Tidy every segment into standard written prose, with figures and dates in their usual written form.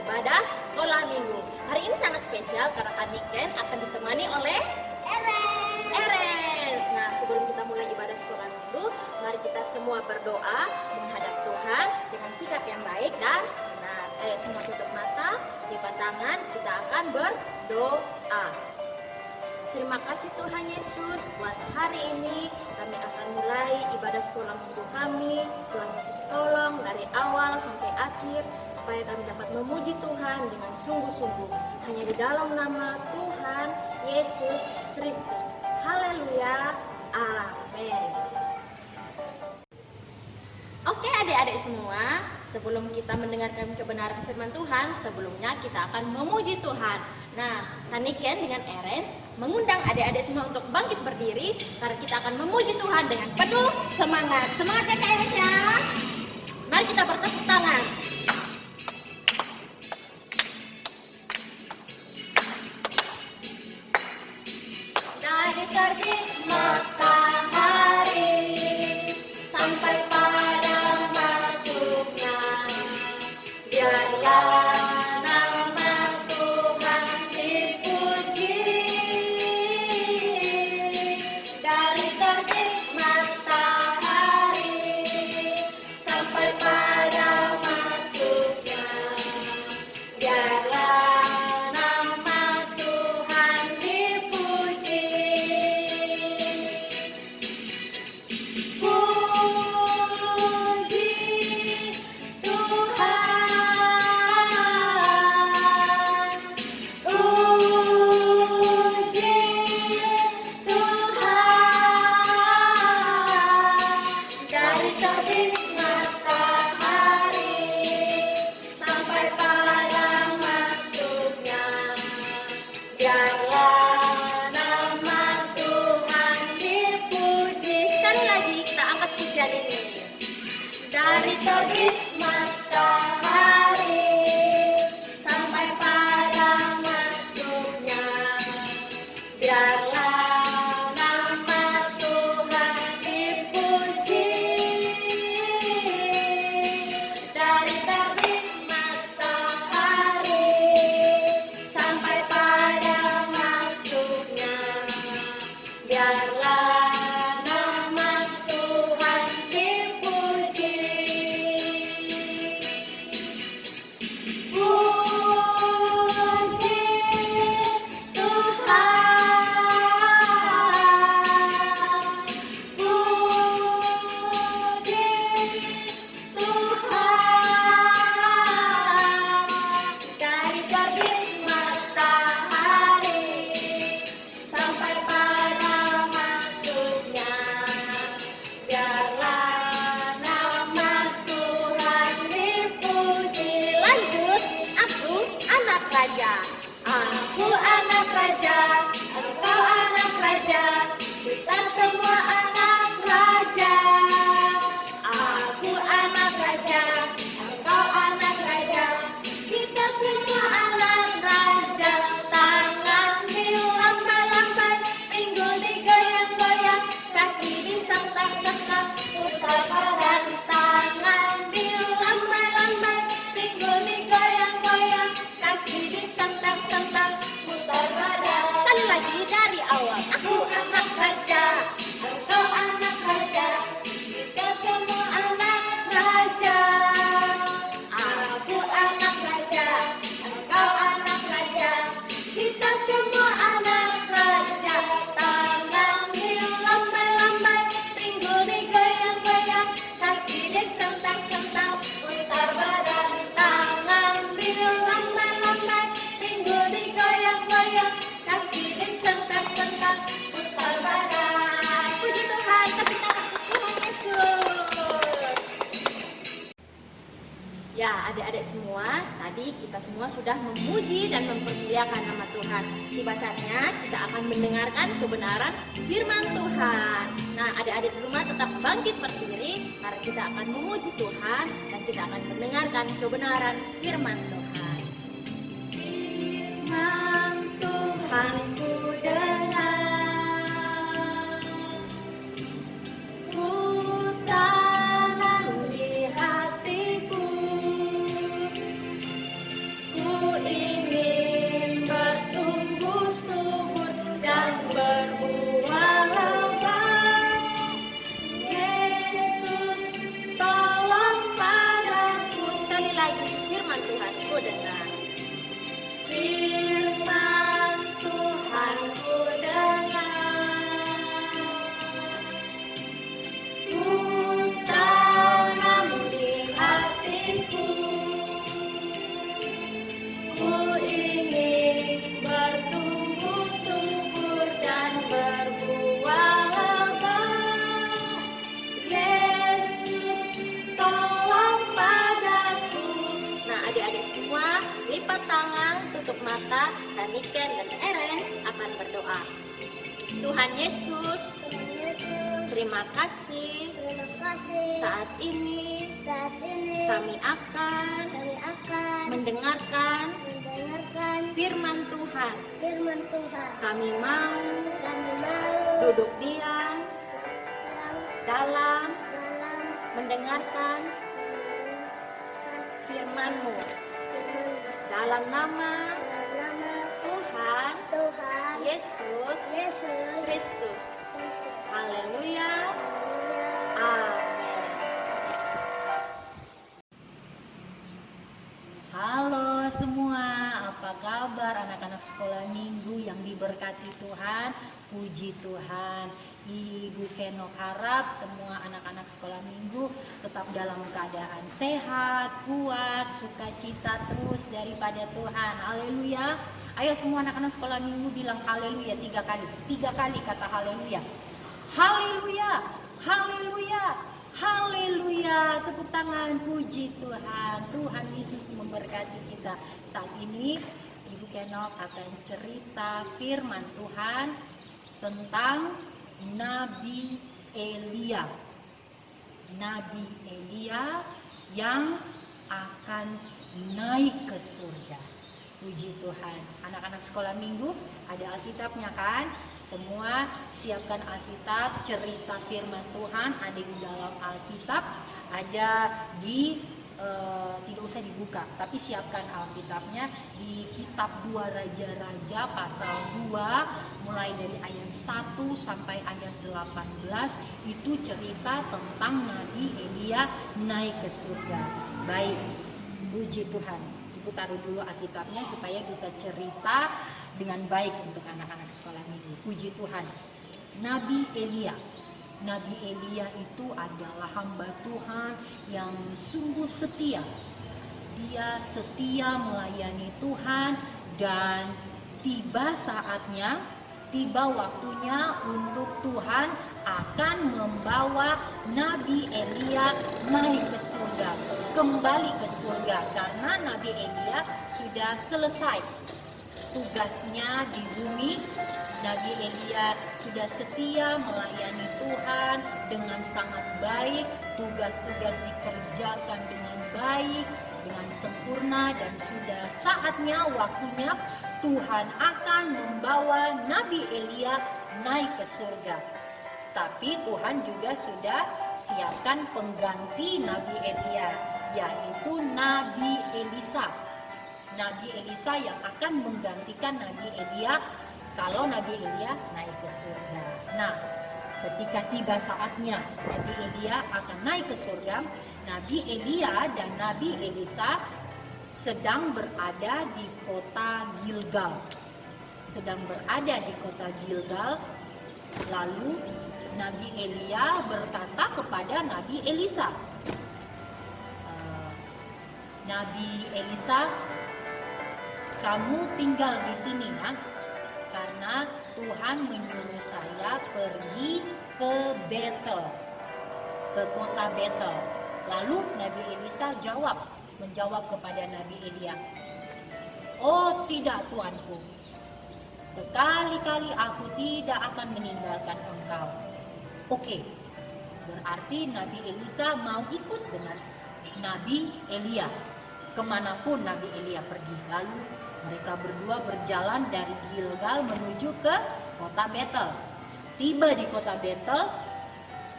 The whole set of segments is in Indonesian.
ibadah sekolah minggu. Hari ini sangat spesial karena Kak Niken akan ditemani oleh Eres. Nah, sebelum kita mulai ibadah sekolah minggu, mari kita semua berdoa menghadap Tuhan dengan sikap yang baik dan benar. Ayo semua tutup mata, lipat tangan, kita akan berdoa. Terima kasih Tuhan Yesus, buat hari ini kami akan mulai ibadah sekolah minggu kami. Tuhan Yesus tolong dari awal sampai akhir supaya kami dapat memuji Tuhan dengan sungguh-sungguh. Hanya di dalam nama Tuhan Yesus Kristus. Haleluya. Amin. Oke adik-adik semua, sebelum kita mendengarkan kebenaran firman Tuhan, sebelumnya kita akan memuji Tuhan. Nah, Kak Niken dengan Eres mengundang adik-adik semua untuk bangkit berdiri karena kita akan memuji Tuhan dengan penuh semangat. Semangat ya Kak Eres ya. Mari kita bertepuk tangan. Dari terbit matahari sampai pada masuknya, biarlah nama Tuhan dipuji. Dari terbit matahari sampai pada masuknya, biarlah nama Tuhan dipuji. Puji Tuhan, puji Tuhan. Dari terbit matahari sampai pada masuknya, biarlah nama Tuhan dipuji. Sekali lagi kita angkat pujian ini. Dari terbit matahari sampai pada masuknya, biarlah nama Tuhan dipuji. Dari terbit matahari sampai pada masuknya, biarlah nama Tuhan dipuji. Puji Tuhan, puji Tuhan. Dari terbit matahari sampai pada masuknya, biarlah nama Tuhan dipuji. Lanjut, aku anak raja. Aku anak raja, engkau anak raja, kita semua anak raja. Aku anak raja, engkau anak raja, kita semua anak raja. Tangan dilambai-lambai, pinggul digoyang-goyang, kaki disentak-sentak, putar badan. Tangan dilambai-lambai, pinggul digoyang-goyang, kaki disentak-sentak, putar badan. Sekali lagi dari awal. Aku anak raja, engkau anak raja, kita semua anak raja. Aku anak raja, engkau anak raja, kita semua anak raja. Tangan dilambai-lambai, pinggul digoyang-goyang, kaki disentak-sentak, putar badan. Tangan dilambai-lambai, pinggul digoyang-goyang, kaki disentak-sentak, putar badan. Puji Tuhan, tepuk tangan Tuhan Yesus. Ya, adik-adik semua, tadi kita semua sudah memuji dan mempermuliakan nama Tuhan. Tiba saatnya kita akan mendengarkan kebenaran firman Tuhan. Nah, adik-adik di rumah tetap bangkit berdiri karena kita akan memuji Tuhan dan kita akan mendengarkan kebenaran firman Tuhan. Firman Tuhan ku dengar, ku tanam di hatiku. angkat tangan, tutup mata, dan Niken dan Erens akan berdoa. Tuhan Yesus, terima kasih. Saat ini kami akan mendengarkan firman Tuhan. Kami mau duduk diam dalam mendengarkan firman-Mu. Dalam nama Tuhan Yesus Kristus. Haleluya. Amin. Halo semua, apa kabar anak-anak sekolah minggu yang diberkati Tuhan? Puji Tuhan. Ibu Kenok harap semua anak-anak sekolah minggu tetap dalam keadaan sehat, kuat, sukacita terus daripada Tuhan. Haleluya. Ayo semua anak-anak sekolah minggu bilang haleluya 3 kali. 3 kali kata haleluya. Haleluya. Haleluya. Haleluya, tepuk tangan, puji Tuhan. Tuhan Yesus memberkati kita. Saat ini Ibu Kenok akan cerita firman Tuhan tentang Nabi Elia. Nabi Elia yang akan naik ke surga. Puji Tuhan. Anak-anak sekolah minggu ada Alkitabnya kan? Semua siapkan Alkitab, cerita firman Tuhan ada di dalam Alkitab, ada di tidak usah dibuka, tapi siapkan Alkitabnya di kitab 2 Raja-Raja pasal 2 mulai dari ayat 1 sampai ayat 18 itu cerita tentang Nabi Elia naik ke surga. Baik, puji Tuhan. Ibu taruh dulu Alkitabnya supaya bisa cerita dengan baik untuk anak-anak sekolah minggu. Puji Tuhan. Nabi Elia. Nabi Elia itu adalah hamba Tuhan yang sungguh setia. Dia setia melayani Tuhan dan tiba saatnya, tiba waktunya untuk Tuhan akan membawa Nabi Elia naik ke surga, kembali ke surga karena Nabi Elia sudah selesai tugasnya di bumi. Nabi Elia sudah setia melayani Tuhan dengan sangat baik, tugas-tugas dikerjakan dengan baik, dengan sempurna dan sudah saatnya waktunya Tuhan akan membawa Nabi Elia naik ke surga. Tapi Tuhan juga sudah siapkan pengganti Nabi Elia, yaitu Nabi Elisa. Nabi Elisa yang akan menggantikan Nabi Elia kalau Nabi Elia naik ke surga. Nah, ketika tiba saatnya Nabi Elia akan naik ke surga, Nabi Elia dan Nabi Elisa sedang berada di kota Gilgal. Sedang berada di kota Gilgal, lalu Nabi Elia berkata kepada Nabi Elisa, Nabi Elisa, kamu tinggal di sini nak, karena Tuhan menyuruh saya pergi ke Betel, ke kota Betel. Lalu Nabi Elisa menjawab kepada Nabi Elia, oh tidak tuanku, sekali-kali aku tidak akan meninggalkan engkau. Oke, berarti Nabi Elisa mau ikut dengan Nabi Elia kemanapun Nabi Elia pergi. Lalu mereka berdua berjalan dari Gilgal menuju ke kota Betel. Tiba di kota Betel,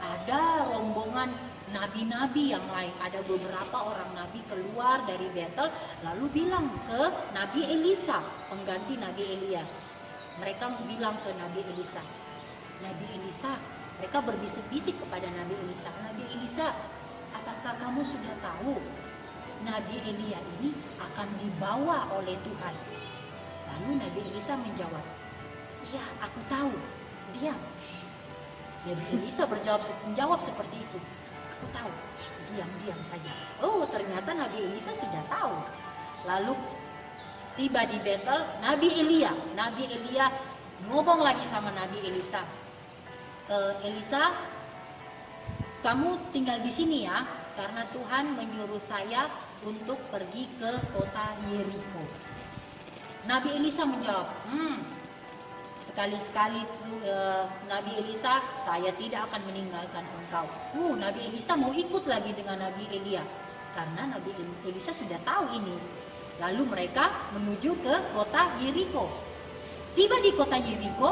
ada rombongan nabi-nabi yang lain. Ada beberapa orang nabi keluar dari Betel lalu bilang ke Nabi Elisa, pengganti Nabi Elia. Mereka bilang ke Nabi Elisa, mereka berbisik-bisik kepada Nabi Elisa. Nabi Elisa, apakah kamu sudah tahu Nabi Elia ini akan dibawa oleh Tuhan? Lalu Nabi Elisa menjawab, iya aku tahu. Diam. Nabi Elisa menjawab seperti itu. Aku tahu. Diam saja. Oh, ternyata Nabi Elisa sudah tahu. Lalu tiba di Betel, Nabi Elia ngomong lagi sama Nabi Elisa. Elisa, kamu tinggal di sini ya, karena Tuhan menyuruh saya untuk pergi ke kota Yeriko. Nabi Elisa menjawab, sekali-sekali Nabi Elisa, saya tidak akan meninggalkan engkau. Nabi Elisa mau ikut lagi dengan Nabi Elia, karena Nabi Elisa sudah tahu ini. Lalu mereka menuju ke kota Yeriko. Tiba di kota Yeriko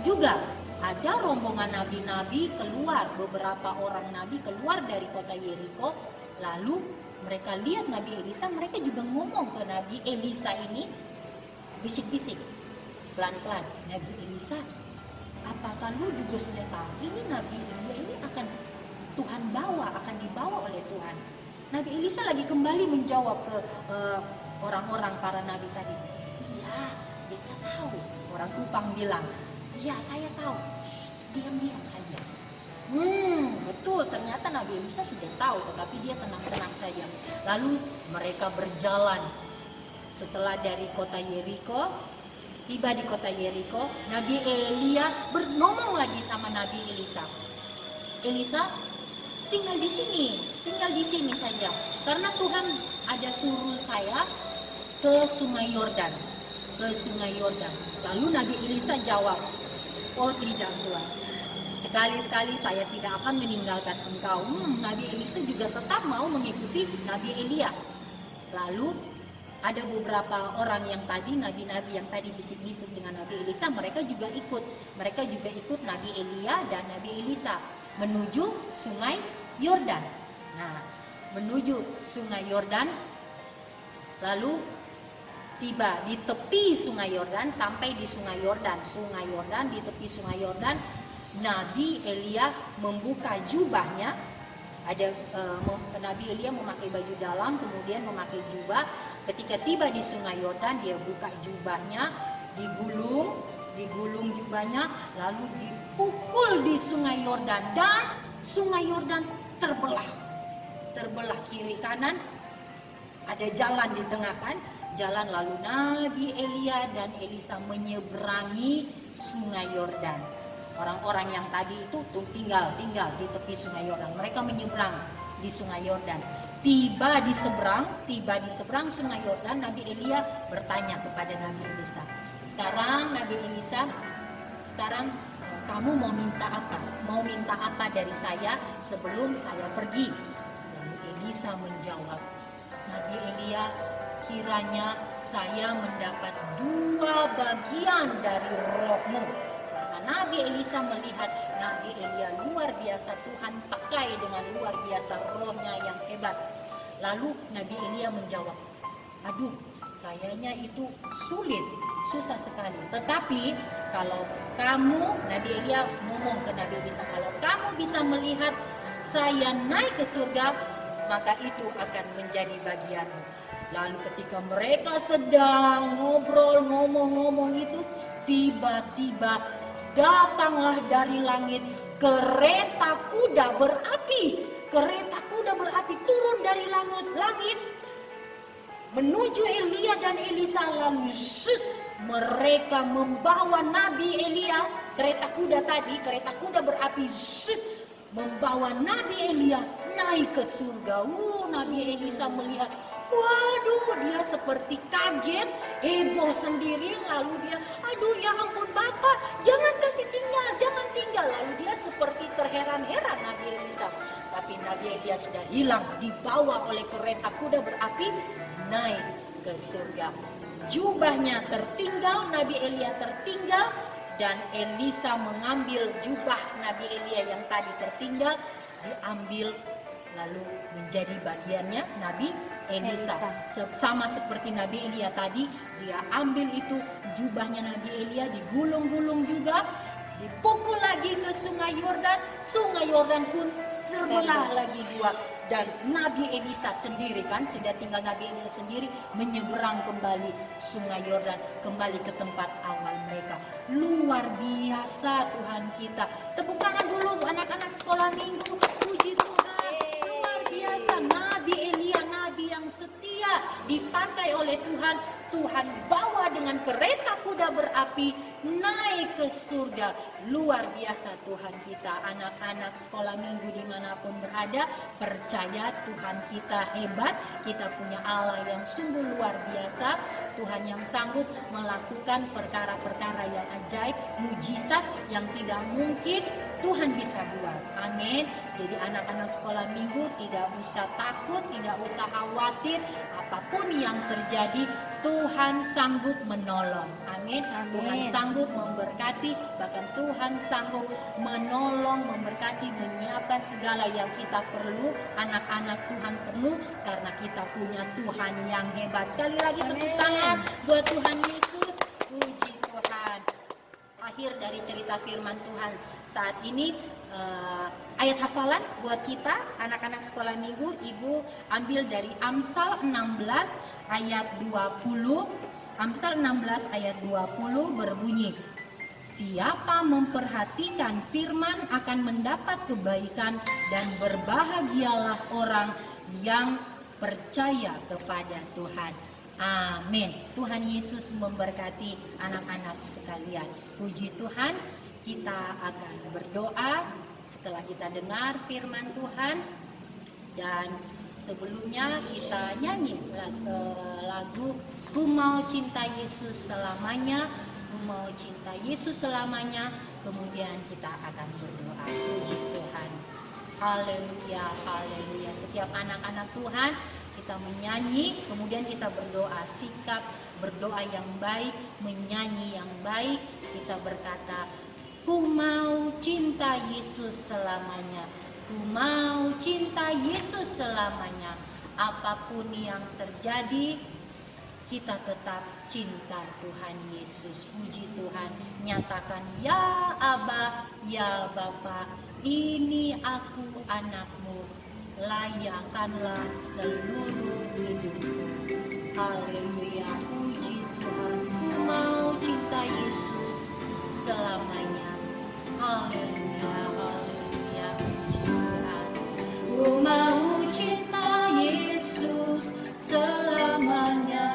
juga ada rombongan nabi-nabi keluar, beberapa orang nabi keluar dari kota Yeriko. Lalu mereka lihat Nabi Elisa, mereka juga ngomong ke Nabi Elisa ini, bisik-bisik, pelan-pelan, Nabi Elisa, apakah lu juga sudah tahu ini Nabi Elia ini akan Tuhan akan dibawa oleh Tuhan? Nabi Elisa lagi kembali menjawab ke orang-orang para nabi tadi. Iya, kita tahu. Orang Kupang bilang, iya saya tahu. Diam-diam saja. Betul, ternyata Nabi Elisa sudah tahu, tetapi dia tenang-tenang saja. Lalu mereka berjalan. Setelah dari kota Yeriko, tiba di kota Yeriko, Nabi Elia ngomong lagi sama Nabi Elisa. Elisa, tinggal di sini saja. Karena Tuhan ada suruh saya ke Sungai Yordan. Lalu Nabi Elisa jawab, oh tidak Tuhan. Sekali-sekali saya tidak akan meninggalkan engkau. Nabi Elisa juga tetap mau mengikuti Nabi Elia. Lalu ada beberapa orang yang tadi, nabi-nabi yang tadi bisik-bisik dengan Nabi Elisa, mereka juga ikut Nabi Elia dan Nabi Elisa menuju Sungai Yordan. Nah, menuju Sungai Yordan, lalu tiba di tepi Sungai Yordan, sampai di Sungai Yordan, di tepi Sungai Yordan, Nabi Elia membuka jubahnya. Nabi Elia memakai baju dalam, kemudian memakai jubah. Ketika tiba di Sungai Yordan, dia buka jubahnya, digulung jubahnya, lalu dipukul di Sungai Yordan, dan Sungai Yordan terbelah kiri kanan. Ada jalan di tengah kan, jalan, lalu Nabi Elia dan Elisa menyeberangi Sungai Yordan. Orang-orang yang tadi itu tinggal di tepi Sungai Yordan, mereka menyeberang di Sungai Yordan. Tiba di seberang Sungai Yordan, Nabi Elia bertanya kepada Nabi Elisa, sekarang Nabi Elisa, kamu mau minta apa? Mau minta apa dari saya sebelum saya pergi? Nabi Elisa menjawab, Nabi Elia, kiranya saya mendapat 2 bagian dari rohmu. Karena Nabi Elisa melihat Nabi Elia luar biasa, Tuhan pakai dengan luar biasa rohnya yang hebat. Lalu Nabi Elia menjawab, aduh kayaknya itu susah sekali. Tetapi kalau kamu, Nabi Elia ngomong ke Nabi Elisa, kalau kamu bisa melihat saya naik ke surga, maka itu akan menjadi bagianmu. Lalu ketika mereka sedang ngobrol, ngomong itu, tiba-tiba datanglah dari langit kereta kuda berapi. Kereta kuda berapi turun dari langit menuju Elia dan Elisa. Lalu mereka membawa Nabi Elia, kereta kuda berapi membawa Nabi Elia naik ke surga. Nabi Elisa melihat, waduh, dia seperti kaget, heboh sendiri. Lalu dia, aduh ya ampun Bapak, jangan kasih tinggal, jangan tinggal. Lalu dia seperti terheran-heran Nabi Elisa. Tapi Nabi Elia sudah hilang, dibawa oleh kereta kuda berapi naik ke surga. Jubahnya tertinggal, Nabi Elia tertinggal, dan Elisa mengambil jubah Nabi Elia yang tadi tertinggal, diambil lalu menjadi bagiannya Nabi Elisa. Sama seperti Nabi Elia tadi, dia ambil itu jubahnya Nabi Elia, digulung-gulung juga, dipukul lagi ke Sungai Yordan pun terbelah lagi 2. Dan Nabi Elisa sendiri kan, sudah tinggal Nabi Elisa sendiri menyeberang kembali Sungai Yordan, kembali ke tempat awal mereka. Luar biasa Tuhan kita. Tepuk tangan dulu anak-anak sekolah minggu. Puji Tuhan. Luar biasa Nabi Elia, nabi yang setia, dipakai oleh Tuhan Tuhan bawa dengan kereta kuda berapi naik ke surga. Luar biasa Tuhan kita. Anak-anak sekolah minggu dimanapun berada, percaya Tuhan kita hebat. Kita punya Allah yang sungguh luar biasa. Tuhan yang sanggup melakukan perkara-perkara yang ajaib, mujizat yang tidak mungkin Tuhan bisa buat. Amin. Jadi anak-anak sekolah minggu tidak usah takut, tidak usah khawatir. Apapun yang terjadi, Tuhan sanggup menolong. Amin. Tuhan sanggup memberkati, bahkan Tuhan sanggup menolong, memberkati, menyiapkan segala yang kita perlu. Anak-anak Tuhan perlu karena kita punya Tuhan yang hebat. Sekali lagi tepuk tangan buat Tuhan Yesus. Puji Tuhan. Akhir dari cerita firman Tuhan saat ini, ayat hafalan buat kita anak-anak sekolah minggu, Ibu ambil dari Amsal 16 ayat 20. Amsal 16 ayat 20 berbunyi, siapa memperhatikan firman akan mendapat kebaikan, dan berbahagialah orang yang percaya kepada Tuhan. Amin. Tuhan Yesus memberkati anak-anak sekalian. Puji Tuhan, kita akan berdoa setelah kita dengar firman Tuhan. Dan sebelumnya kita nyanyi lagu Ku Mau Cinta Yesus Selamanya. Ku mau cinta Yesus selamanya. Kemudian kita akan berdoa. Puji Tuhan. Haleluya, haleluya. Setiap anak-anak Tuhan, kita menyanyi, kemudian kita berdoa. Sikap berdoa yang baik, menyanyi yang baik. Kita berkata, ku mau cinta Yesus selamanya. Ku mau cinta Yesus selamanya. Apapun yang terjadi, kita tetap cinta Tuhan Yesus. Puji Tuhan. Nyatakan, ya Aba, ya Bapa, ini aku anakmu. Layakanlah seluruh hidupku. Haleluya, puji Tuhan. Ku mau cinta Yesus selamanya. Haleluya, haleluya, puji Tuhan. Ku mau cinta Yesus selamanya.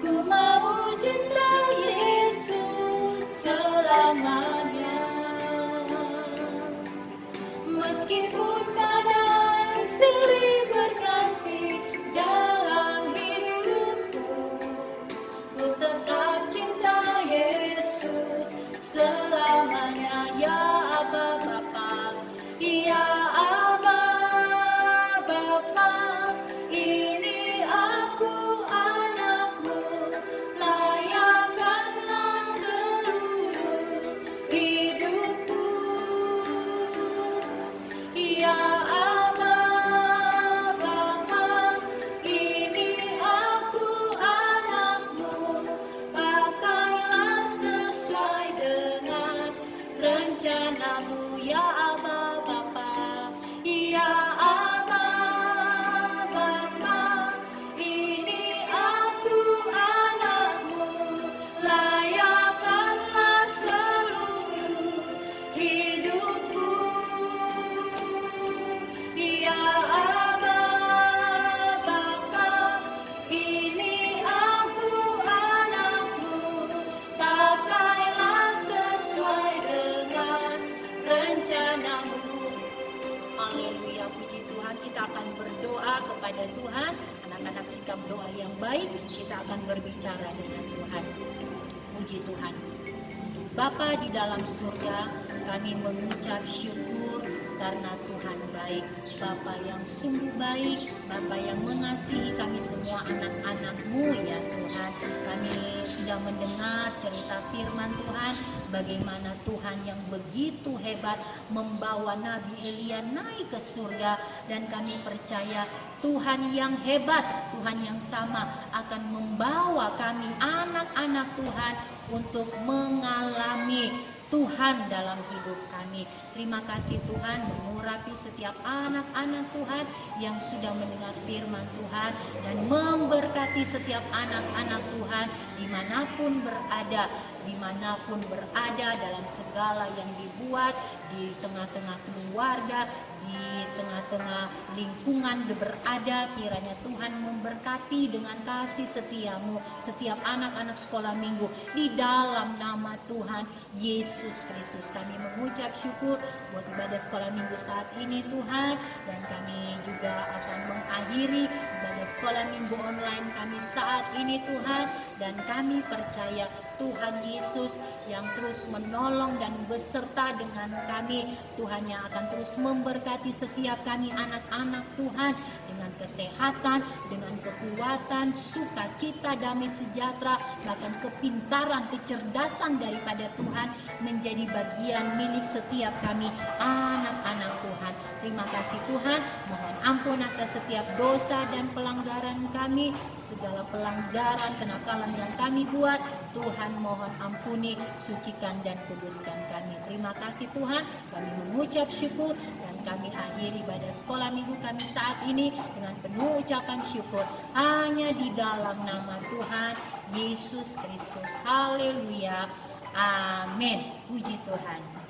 Ku mau cinta Yesus selamanya. Meskipun keadaan silih berganti dalam hidupku, ku tetap cinta Yesus selamanya. Ya Aba Bapa, ya Aba Bapa, ini aku anakmu. Layakanlah seluruh hidupku. Ya Aba Bapa, ini aku anakmu. Pakailah sesuai dengan rencanamu. Ya Aba Bapa, ya Aba Bapa, ini aku anakmu. Layakanlah seluruh hidupku. Ya Aba Bapa, ini aku anakmu. Pakailah sesuai dengan rencanamu. Haleluya, puji Tuhan. Kita akan berdoa kepada Tuhan. Anak-anak sikap doa yang baik, kita akan berbicara dengan Tuhan. Puji Tuhan. Bapa di dalam surga, kami mengucap syukur karena Tuhan baik. Bapa yang sungguh baik, Bapa yang mengasihi kami semua anak-anak-Mu ya Tuhan. Kami sudah mendengar cerita firman Tuhan, bagaimana Tuhan yang begitu hebat membawa Nabi Elia naik ke surga. Dan kami percaya Tuhan yang hebat, Tuhan yang sama akan membawa kami anak-anak Tuhan untuk mengalami Tuhan dalam hidup kami. Terima kasih Tuhan mengurapi setiap anak-anak Tuhan yang sudah mendengar firman Tuhan, dan memberkati setiap anak-anak Tuhan dimanapun berada, dimanapun berada, dalam segala yang dibuat, di tengah-tengah keluarga, di tengah-tengah lingkungan berada, kiranya Tuhan memberkati dengan kasih setiamu setiap anak-anak sekolah minggu di dalam nama Tuhan Yesus Kristus. Kami mengucap syukur buat ibadah sekolah minggu saat ini Tuhan, dan kami juga akan mengakhiri ibadah sekolah minggu online kami saat ini Tuhan, dan kami percaya Tuhan Yesus yang terus menolong dan beserta dengan kami, Tuhan yang akan terus memberkati setiap kami anak-anak Tuhan dengan kesehatan, dengan kekuatan, sukacita, damai sejahtera, bahkan kepintaran, kecerdasan daripada Tuhan menjadi bagian milik setiap kami anak-anak Tuhan. Terima kasih Tuhan, mohon ampun atas setiap dosa dan pelanggaran kami, segala pelanggaran, kenakalan yang kami buat, Tuhan mohon ampuni, sucikan dan kuduskan kami. Terima kasih Tuhan, kami mengucap syukur dan kami akhiri ibadah sekolah minggu kami saat ini dengan penuh ucapan syukur hanya di dalam nama Tuhan Yesus Kristus. Haleluya. Amin. Puji Tuhan.